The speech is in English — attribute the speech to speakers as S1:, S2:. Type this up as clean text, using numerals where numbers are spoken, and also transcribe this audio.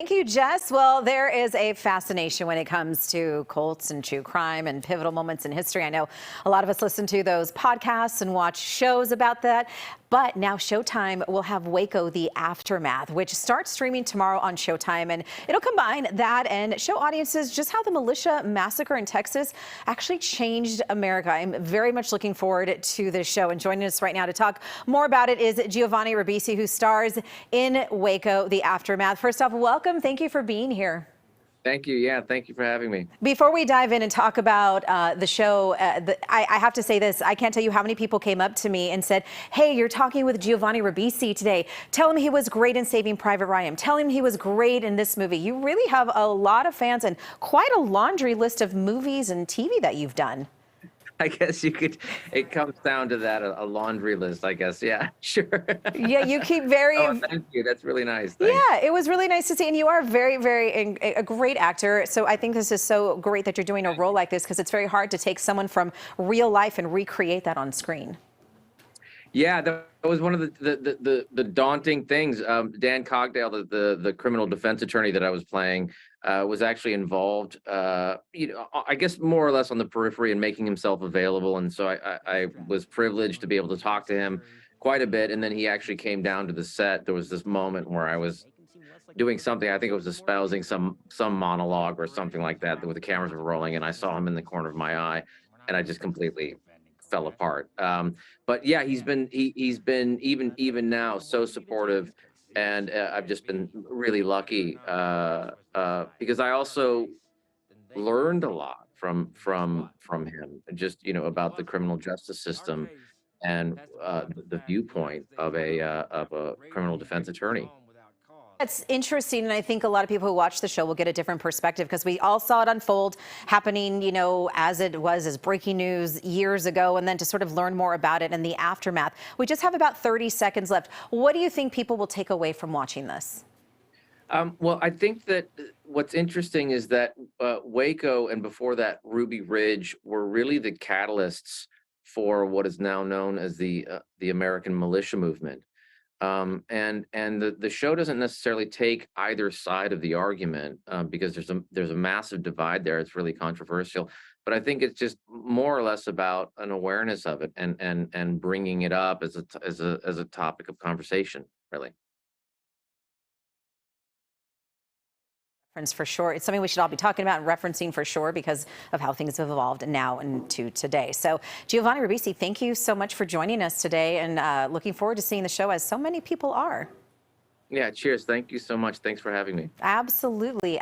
S1: Thank you, Jess. Well, there is a fascination when it comes to cults and true crime and pivotal moments in history. I know a lot of us listen to those podcasts and watch shows about that. But now Showtime will have Waco the Aftermath, which starts streaming tomorrow on Showtime. And it'll combine that and show audiences just how the militia massacre in Texas actually changed America. I'm very much looking forward to this show. And joining us right now to talk more about it is Giovanni Ribisi, who stars in Waco the Aftermath. First off, welcome. Thank you for being here.
S2: Thank you. Yeah, thank you for having me.
S1: Before we dive in and talk about the show, I have to say this. I can't tell you how many people came up to me and said, hey, you're talking with Giovanni Ribisi today. Tell him he was great in Saving Private Ryan. Tell him he was great in this movie. You really have a lot of fans and quite a laundry list of movies and TV that you've done.
S2: I guess you could, it comes down to that, a laundry list, I guess. Yeah, sure.
S1: Yeah, you keep very...
S2: Oh, thank you. That's really nice. Thanks.
S1: Yeah, it was really nice to see. And you are a great actor. So I think this is so great that you're doing a role like this, because it's very hard to take someone from real life and recreate that on screen.
S2: Yeah, that was one of the daunting things. Dan Cogdale, the criminal defense attorney that I was playing, was actually involved, I guess more or less on the periphery and making himself available. And so I was privileged to be able to talk to him quite a bit. And then he actually came down to the set. There was this moment where I was doing something, I think it was espousing some monologue or something like that, where the cameras were rolling, and I saw him in the corner of my eye, and I just completely fell apart. But yeah, he's been even now so supportive, and I've just been really lucky because I also learned a lot from him, just about the criminal justice system and the viewpoint of a criminal defense attorney.
S1: It's interesting, and I think a lot of people who watch the show will get a different perspective, because we all saw it unfold happening, as it was as breaking news years ago, and then to sort of learn more about it and the aftermath. We just have about 30 seconds left. What do you think people will take away from watching this?
S2: Well, I think that what's interesting is that Waco and before that Ruby Ridge were really the catalysts for what is now known as the American militia movement. And the show doesn't necessarily take either side of the argument because there's a massive divide there. It's really controversial, but I think it's just more or less about an awareness of it and bringing it up as a topic of conversation, really.
S1: For sure. It's something we should all be talking about and referencing for sure, because of how things have evolved now and to today. So Giovanni Ribisi, thank you so much for joining us today, and looking forward to seeing the show, as so many people are.
S2: Yeah, cheers. Thank you so much. Thanks for having me.
S1: Absolutely.